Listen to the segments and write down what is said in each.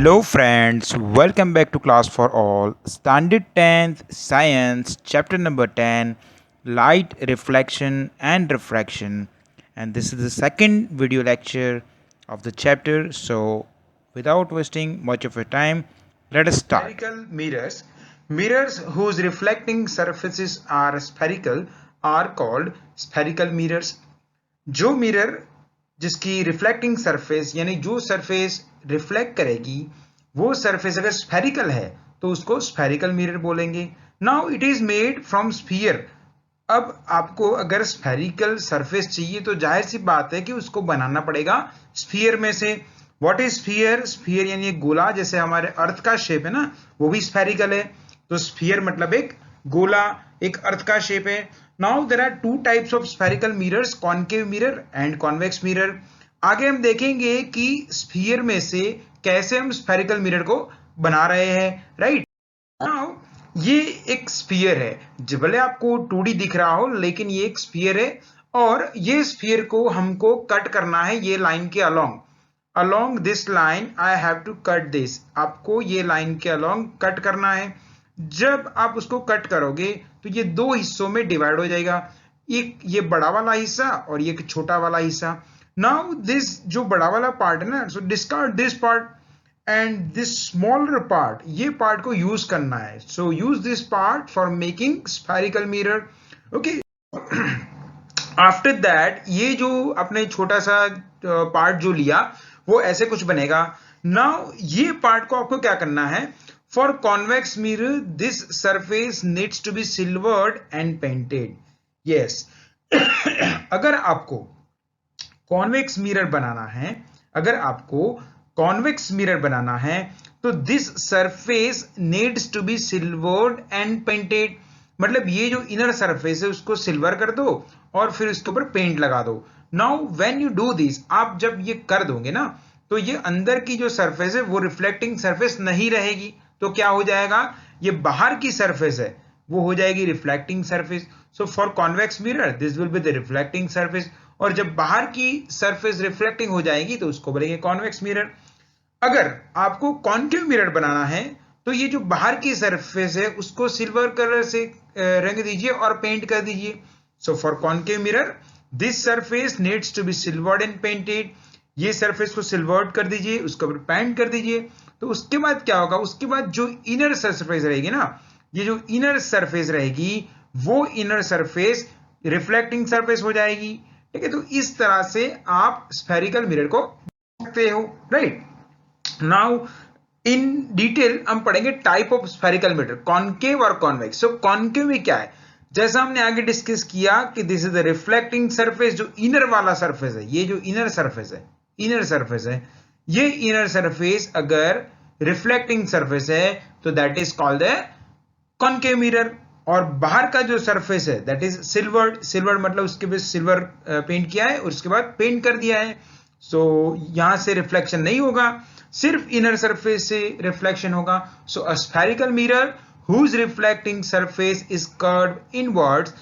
Hello friends, welcome back to Class for All, Standard 10th Science, chapter number 10, Light, Reflection and Refraction. And this is the second video lecture of the chapter. So without wasting much of your time, let us start. Spherical mirrors. Mirrors whose reflecting surfaces are spherical are called spherical mirrors. जो mirror जिसकी reflecting surface यानी जो surface reflect करेगी वो surface अगर spherical है तो उसको स्फेरिकल मिरर बोलेंगे. Now it is made from sphere. अब आपको अगर स्फेरिकल सरफेस चाहिए तो जाहिर सी बात है कि उसको बनाना पड़ेगा स्फीयर में से. What is sphere? स्फीयर यानी एक गोला, जैसे हमारे अर्थ का शेप है ना, वो भी स्फेरिकल है. तो स्फीयर मतलब एक गोला, एक अर्थ का शेप है. Now there are two types of spherical mirrors, concave mirror and convex mirror. आगे हम देखेंगे कि स्फीयर में से कैसे हम स्फेरिकल मिरर को बना रहे हैं, राइट. नाउ ये एक स्फीयर है, भले आपको 2D दिख रहा हो लेकिन ये एक स्फीयर है. और ये स्फीयर को हमको कट करना है ये लाइन के along this line I have to cut this. आपको ये लाइन के अलोंग कट करना है. जब आप उसको कट करोगे तो ये दो हिस्सों में डिवाइड हो जाएगा, एक ये बड़ा वाला हिस्सा और ये छोटा वाला हिस्सा. नाउ दिस जो बड़ा वाला पार्ट है ना, so discard this part and this smaller part, ये पार्ट को यूज करना है. So use this part for making spherical mirror. Okay, after that ये जो अपने छोटा सा पार्ट जो लिया वो ऐसे कुछ बनेगा. नाउ ये पार्ट को आपको क्या करना है? For convex mirror this surface needs to be silvered and painted. Yes, अगर आपको कॉन्वेक्स मिरर बनाना है, अगर आपको कॉन्वेक्स मिरर बनाना है तो this surface needs to be silvered and painted. मतलब ये जो इनर सरफेस है उसको सिल्वर कर दो और फिर इसके ऊपर पेंट लगा दो. Now when you do this, आप जब ये कर दोगे ना तो ये अंदर की जो सरफेस है वो रिफ्लेक्टिंग सरफेस नहीं रहेगी. तो क्या हो जाएगा? ये बाहर की सरफेस है वो हो जाएगी reflecting surface. So for convex mirror this will be the reflecting surface. और जब बाहर की सरफेस रिफ्लेक्टिंग हो जाएगी तो उसको बोलेंगे कॉन्वेक्स मिरर. अगर आपको कॉन्केव मिरर बनाना है तो ये जो बाहर की सरफेस है उसको सिल्वर कलर से रंग दीजिए और पेंट कर दीजिए. So for concave mirror this surface needs to be silvered and painted. ये सरफेस को सिल्वर्ड कर दीजिए, उसके ऊपर पेंट कर दीजिए. तो उसके बाद क्या होगा? उसके बाद जो इनर सरफेस रहेगी ना, ये जो इनर सरफेस रहेगी वो इनर सरफेस रिफ्लेक्टिंग सरफेस हो जाएगी. ठीक है, तो इस तरह से आप स्फेरिकल मिरर को सकते हो, राइट. नाउ इन डिटेल हम पढ़ेंगे type of spherical mirror, concave और कॉन्वेक्स. सो कॉनकेव में क्या है? जैसा हमने आगे डिस्कस किया कि this is the reflecting surface, जो इनर वाला सरफेस है, ये जो इनर सरफेस है, ये इनर सरफेस अगर रिफ्लेक्टिंग सरफेस है तो that is called the concave mirror. और बाहर का जो सरफेस है दैट इज सिल्वर्ड मतलब उसके पे सिल्वर पेंट किया है और उसके बाद पेंट कर दिया है. सो यहां से रिफ्लेक्शन नहीं होगा, सिर्फ इनर सरफेस से रिफ्लेक्शन होगा. So a spherical mirror whose reflecting surface is curved inwards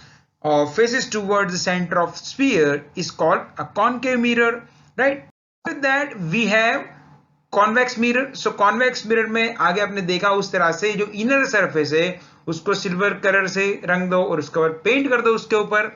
or faces towards the center of sphere is called a concave mirror, right. With that we have convex mirror. So convex mirror में आगे आपने देखा उस तरह से जो inner surface है उसको सिल्वर कलर से रंग दो और उसके बाद पेंट कर दो उसके ऊपर,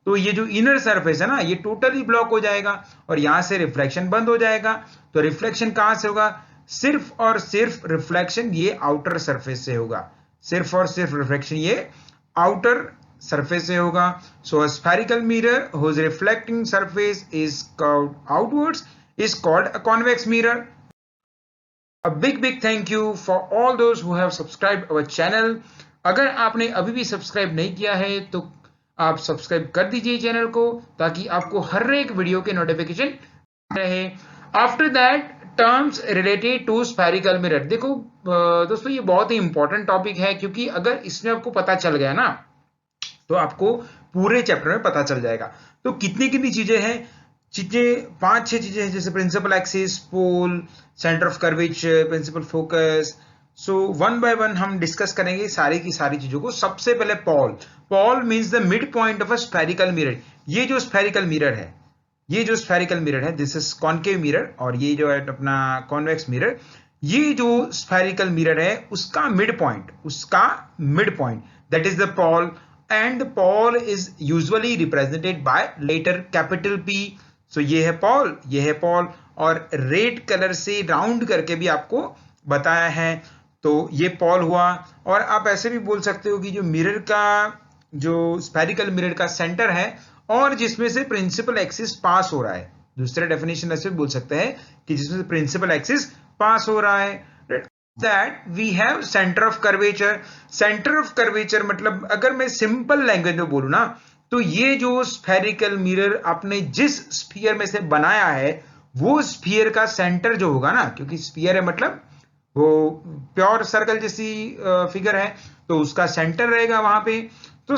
तो ये जो इनर सरफेस है ना ये टोटली ब्लॉक हो जाएगा और यहां से रिफ्लेक्शन बंद हो जाएगा. तो रिफ्लेक्शन कहां से होगा? सिर्फ और सिर्फ रिफ्लेक्शन ये आउटर सरफेस से होगा, सिर्फ और सिर्फ रिफ्लेक्शन ये आउटर सरफेस से होगा. So a spherical mirror whose reflecting surface is curved outwards is called a convex mirror. A big thank you for all those who have subscribed our channel. अगर आपने अभी भी सब्सक्राइब नहीं किया है तो आप सब्सक्राइब कर दीजिए चैनल को ताकि आपको हर एक वीडियो के नोटिफिकेशन रहे. After that terms related to spherical mirror. देखो दोस्तों ये बहुत ही इंपॉर्टेंट टॉपिक है क्योंकि अगर इसमें आपको पता चल गया ना तो आपको पूरे चैप्टर में पता चल जाएगा. तो कितनी कितनी चीजें हैं? 5-6 चीजें हैं, जैसे principal axis, pole, centre of curvature, principal focus. So one by one हम डिस्कस करेंगे सारी की सारी चीजों को. सबसे पहले pole means the mid point of a spherical mirror. ये जो स्फेरिकल मिरर है दिस इज कॉनकेव मिरर और ये जो है अपना कॉन्वेक्स मिरर, ये जो स्फेरिकल मिरर है उसका mid point that is the pole, and the pole is usually represented by letter capital P. So ये है पॉल, ये है पॉल, और रेड कलर से राउंड करके भी आपको बताया है, तो ये पॉल हुआ। और आप ऐसे भी बोल सकते हो कि जो मिरर का, जो स्फेरिकल मिरर का सेंटर है और जिसमें से प्रिंसिपल एक्सिस पास हो रहा है, दूसरे डेफिनेशन ऐसे भी बोल सकते हैं कि जिसमें से प्रिंसिपल एक्सिस पास हो रहा है, that we have centre of curvature. Centre of curvature मतलब अगर मैं सिंपल लैंग्वेज में बोलूं ना, तो ये जो स्फेरिकल मिरर आपने जिस स्फीयर में से बनाया है वो स्फीयर का सेंटर जो होगा ना, क्योंकि स्फीयर है मतलब वो प्योर सर्कल जैसी फिगर है, तो उसका सेंटर रहेगा वहां पे। तो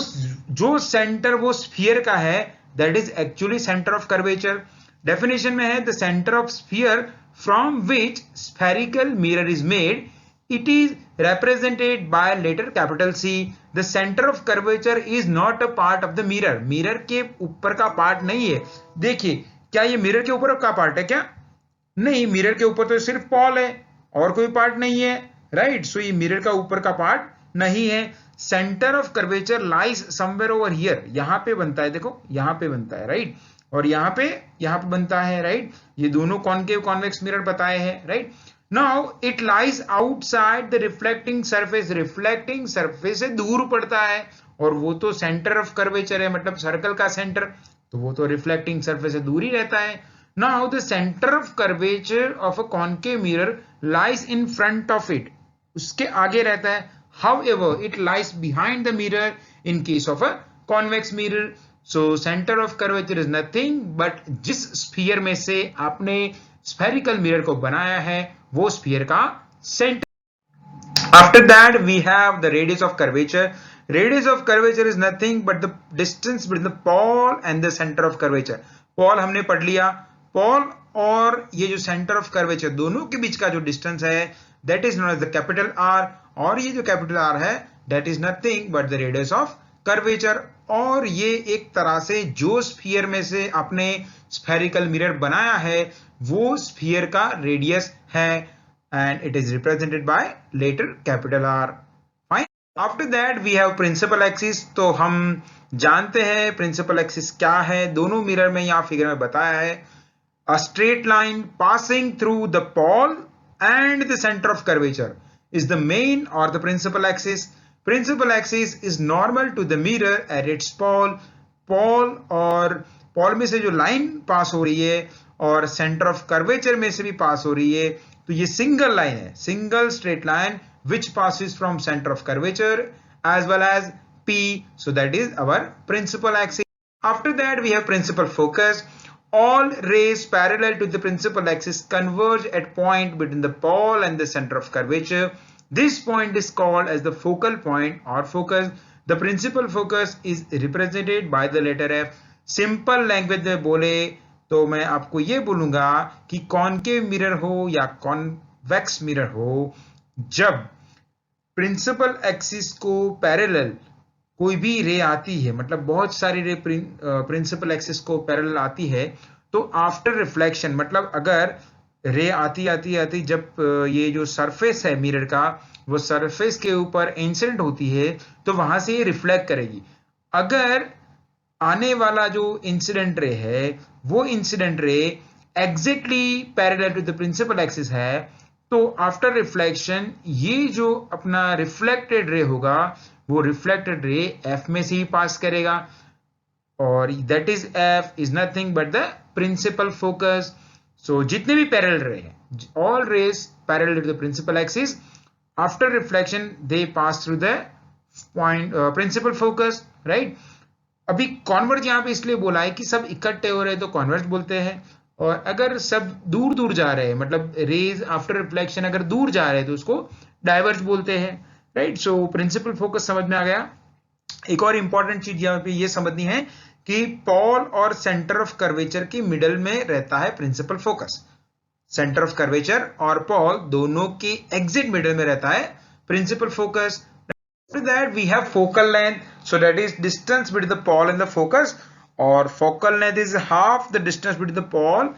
जो सेंटर वो स्फीयर का है that is actually centre of curvature. Definition में है the centre of sphere from which spherical mirror is made, it is represented by letter capital C. The center of curvature is not a part of the mirror. Mirror के ऊपर का part नहीं है। देखिए, क्या ये मिरर के ऊपर का पार्ट है क्या? नहीं, मिरर के ऊपर तो सिर्फ पॉल है और कोई पार्ट नहीं है, राइट? सो ये मिरर का ऊपर का पार्ट नहीं है। Centre of curvature lies somewhere over here, यहां पे बनता है, देखो यहां पे बनता है, राइट? और यहां पे बनता है, राइट? ये दोनों कॉनकेव कॉन्वेक्स मिरर बताए हैं, right? Now it lies outside the reflecting surface, reflecting surface से दूर पड़ता है, और वो तो सेंटर ऑफ कर्वेचर है, मतलब सर्कल का सेंटर, तो वो तो रिफ्लेक्टिंग सरफेस से दूर ही रहता है। Now the centre of curvature of a concave mirror lies in front of it, उसके आगे रहता है। However it lies behind the mirror in case of a convex mirror. So centre of curvature is nothing but जिस sphere में से आपने spherical mirror को बनाया है वो स्फीयर का centre. After that we have the radius of curvature. Radius of curvature is nothing but the distance between the pole and the center of curvature. Paul हमने पढ़ लिया, पॉल और ये जो सेंटर ऑफ कर्वेचर दोनों के बीच का जो डिस्टेंस है that is known as the capital R, और ये जो कैपिटल आर है that is nothing but the radius of curvature. और ये एक तरह से जो स्फीयर में से आपने स्फेरिकल मिरर बनाया है वो स्फीयर का रेडियस है, and it is represented by letter capital R. Fine. After that we have principal axis. तो हम जानते हैं principal axis क्या है, दोनों मिरर में यहाँ फिगर में बताया है। A straight line passing through the pole and the center of curvature is the main or the principal axis. Principal axis is normal to the mirror at its pole. pole और pole में से जो line पास हो रही है और centre of curvature में से भी पास हो रही है, तो ये सिंगल लाइन है, single straight line which passes from center of curvature as well as P. So that is our principal axis. After that we have principal focus. All rays parallel to the principal axis converge at point between the pole and the center of curvature. This point is called as the focal point or focus. The principal focus is represented by the letter F. Simple language में बोले तो मैं आपको ये बोलूंगा कि concave mirror हो या कॉन्वेक्स मिरर हो, जब प्रिंसिपल एक्सिस को पैरेलल कोई भी रे आती है, मतलब बहुत सारी रे प्रिंसिपल एक्सिस को पैरेलल आती है, तो आफ्टर रिफ्लेक्शन, मतलब अगर रे आती जब ये जो सरफेस है मिरर का वो सरफेस के ऊपर इंसिडेंट होती है तो वहां से ये रिफ्लेक्ट करेगी। अगर आने वाला जो इंसिडेंट रे है वो incident ray exactly parallel to the principal axis है, तो आफ्टर रिफ्लेक्शन ये जो अपना रिफ्लेक्टेड रे होगा वो रिफ्लेक्टेड रे एफ में से ही पास करेगा, और that is F is nothing but the principal focus. So जितने भी पैरेलल रे हैं, all rays parallel to the principal axis, after reflection they pass through the point principal focus, right? अभी converge यहाँ पे इसलिए बोला है कि सब इकट्ठे हो रहे हैं तो कॉन्वर्ज बोलते हैं, और अगर सब दूर दूर जा रहे हैं, मतलब रेज आफ्टर रिफ्लेक्शन अगर दूर जा रहे हैं तो उसको डाइवर्ज बोलते हैं, राइट? सो प्रिंसिपल फोकस समझ में आ गया। एक और इंपॉर्टेंट चीज यहाँ पे ये समझनी है कि पॉल और सेंटर ऑफ कर्वेचर के मिडल में रहता है principal focus. Centre of curvature और पॉल दोनों के एग्जिट मिडल में रहता है principal focus. After that we have focal length. So that is distance between the pole and the focus, or focal length is half the distance between the pole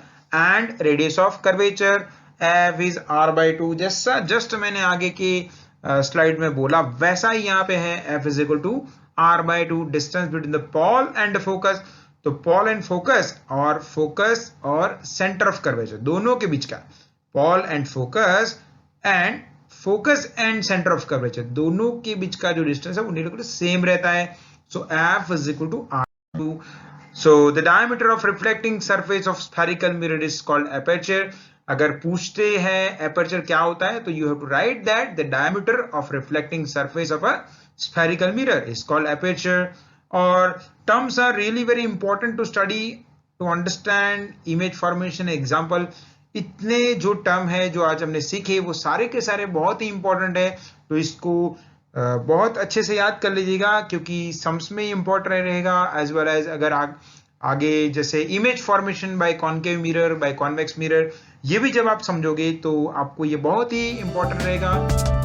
and radius of curvature. F is R by two. जैसा just मैंने आगे की slide में बोला वैसा ही यहाँ पे है, F is equal to R by two, distance between the pole and focus. तो पॉल एंड फोकस और सेंटर ऑफ कर्वेचर दोनों के बीच का, pole and focus and centre of curvature दोनों के बीच का जो डिस्टेंस है वो सेम रहता है। So F is equal to R two. So the diameter of reflecting surface of spherical mirror is called aperture. अगर पूछते हैं aperture क्या होता है तो you have to write that the diameter of reflecting surface of a spherical mirror is called aperture. और terms are really very important to study to understand image formation. Example, इतने जो टर्म है जो आज हमने सीखे वो सारे के सारे बहुत ही इंपॉर्टेंट है, तो इसको बहुत अच्छे से याद कर लीजिएगा क्योंकि सम्स में इंपॉर्टेंट रहेगा, एज वेल एज अगर आगे जैसे image formation by concave mirror, by convex mirror, ये भी जब आप समझोगे तो आपको ये बहुत ही इंपॉर्टेंट रहेगा।